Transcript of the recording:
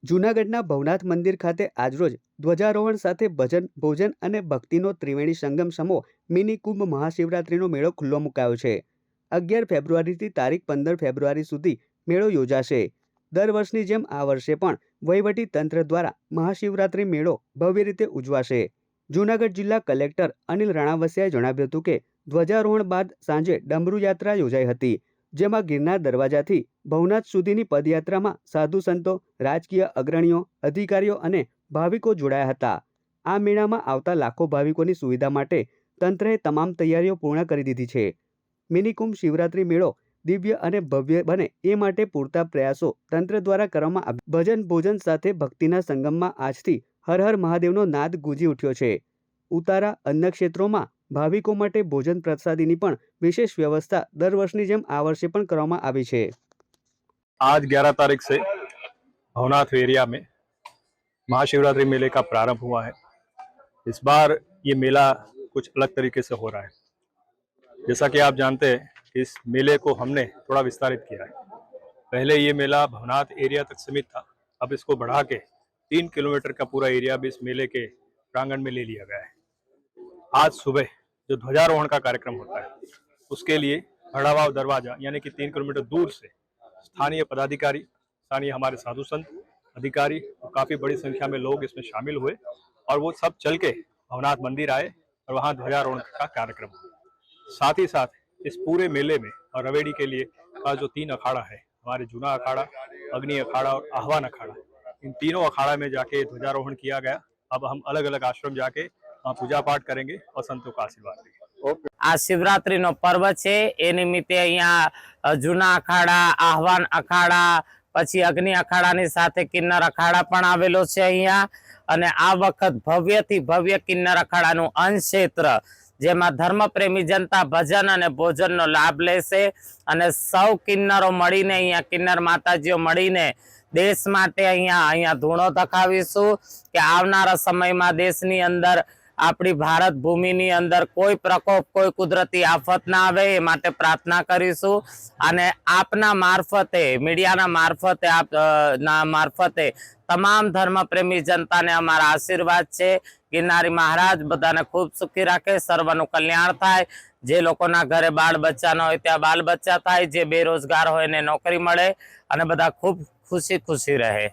જૂનાગઢના ભવનાથ મંદિર ખાતે આજરોજ ધ્વજારોહણ સાથે ભજન ભોજન અને ભક્તિનો ત્રિવેણી સંગમ સમો મિની કુંભ મહાશિવરાત્રિનો મેળો ખુલ્લો મુકાયો છે। 11 ફેબ્રુઆરીથી તારીખ 15 ફેબ્રુઆરી સુધી મેળો યોજાશે। દર વર્ષની જેમ આ વર્ષે પણ વહીવટી તંત્ર દ્વારા મહાશિવરાત્રિ મેળો ભવ્ય રીતે ઉજવાશે। જૂનાગઢ જિલ્લા કલેક્ટર અનિલ રાણાવસિયાએ જણાવ્યું હતું કે ધ્વજારોહણ બાદ સાંજે ડમરૂ યાત્રા યોજાઈ હતી, જેમાં ગિરનાર દરવાજાથી ભવનાથ સુધીની પદયાત્રામાં સાધુ સંતો, રાજકીય અગ્રણીઓ, અધિકારીઓ અને ભાવિકો જોડાયા હતા। આ મેળામાં આવતા લાખો ભાવિકોની સુવિધા માટે તંત્રએ તમામ તૈયારીઓ પૂર્ણ કરી દીધી છે। મિની કુંભ શિવરાત્રી મેળો દિવ્ય અને ભવ્ય બને એ માટે પૂરતા પ્રયાસો તંત્ર દ્વારા કરવામાં આવ્યા। ભજન ભોજન સાથે ભક્તિના સંગમમાં આજથી હર હર મહાદેવનો નાદ ગૂંજી ઉઠ્યો છે। ઉતારા અન્ય ક્ષેત્રોમાં ભાવિકો માટે ભોજન પ્રસાદીની પણ विशेष व्यवस्था दर वर्षनी जेम आ वर्षे पण करवामां आवी छे। आज 11 तारीख से भवनाथ एरिया में महाशिवरात्रि मेले का प्रारंभ हुआ है। इस बार ये मेला कुछ अलग तरीके से हो रहा है। जैसा कि आप जानते हैं, इस मेले को हमने थोड़ा विस्तारित किया है। पहले ये मेला भवनाथ एरिया तक सीमित था, अब इसको बढ़ा के 3 किलोमीटर का पूरा एरिया भी इस मेले के प्रांगण में ले लिया गया है। आज सुबह जो ध्वजारोहण का कार्यक्रम होता है, उसके लिए हड़ावाव दरवाजा यानी कि 3 किलोमीटर दूर से स्थानीय पदाधिकारी, स्थानीय हमारे साधु संत, अधिकारी और काफ़ी बड़ी संख्या में लोग इसमें शामिल हुए और वो सब चल के भवनाथ मंदिर आए और वहाँ ध्वजारोहण का कार्यक्रम हुआ। साथ ही साथ इस पूरे मेले में और रवेड़ी के लिए का जो 3 अखाड़ा है, हमारे जूना अखाड़ा, अग्नि अखाड़ा और आह्वान अखाड़ा, इन तीनों अखाड़ा में जाके ध्वजारोहण किया गया। अब हम अलग अलग आश्रम जाके पूजा पाठ करेंगे और संतों का आशीर्वाद लेंगे। आ शिवरात्रि नो पर्व छे, ए निमित्ते अहींया जूना अखाड़ा, आह्वान अखाड़ा, पछी अग्नि अखाड़ानी साथे किन्नर अखाड़ा पण आवेलो छे अहींया। अने आ वखत भव्यथी भव्य किन्नर अखाड़ानुं अंश क्षेत्र जेमां धर्मप्रेमी जनता भजन अने भोजननो लाभ लेशे अने सौ किन्नरो मळीने अहींया किन्नर माताजीओ मळीने देश माटे अहींया धूणो धखावीशुं के आवनारा समयमां देशनी अंदर आपणी भारत भूमिनी अंदर कोई प्रकोप, कोई कुदरती आफत ना आवे ए माटे प्रार्थना करीशुं। अने आपना मार्फते, मीडियाना मार्फते, आप ना मार्फते तमाम धर्मप्रेमी जनता ने अमारा आशीर्वाद छे। गिरनारी महाराज बधाने खूब सुखी राखे, सर्वनुं कल्याण थाय। जे लोकोना घरे बाळ बच्चा न होय त्यां बाळ बच्चा थाय, जे बेरोजगार होय एने नौकरी मळे अने बधा खूब खुशी खुशी रहे।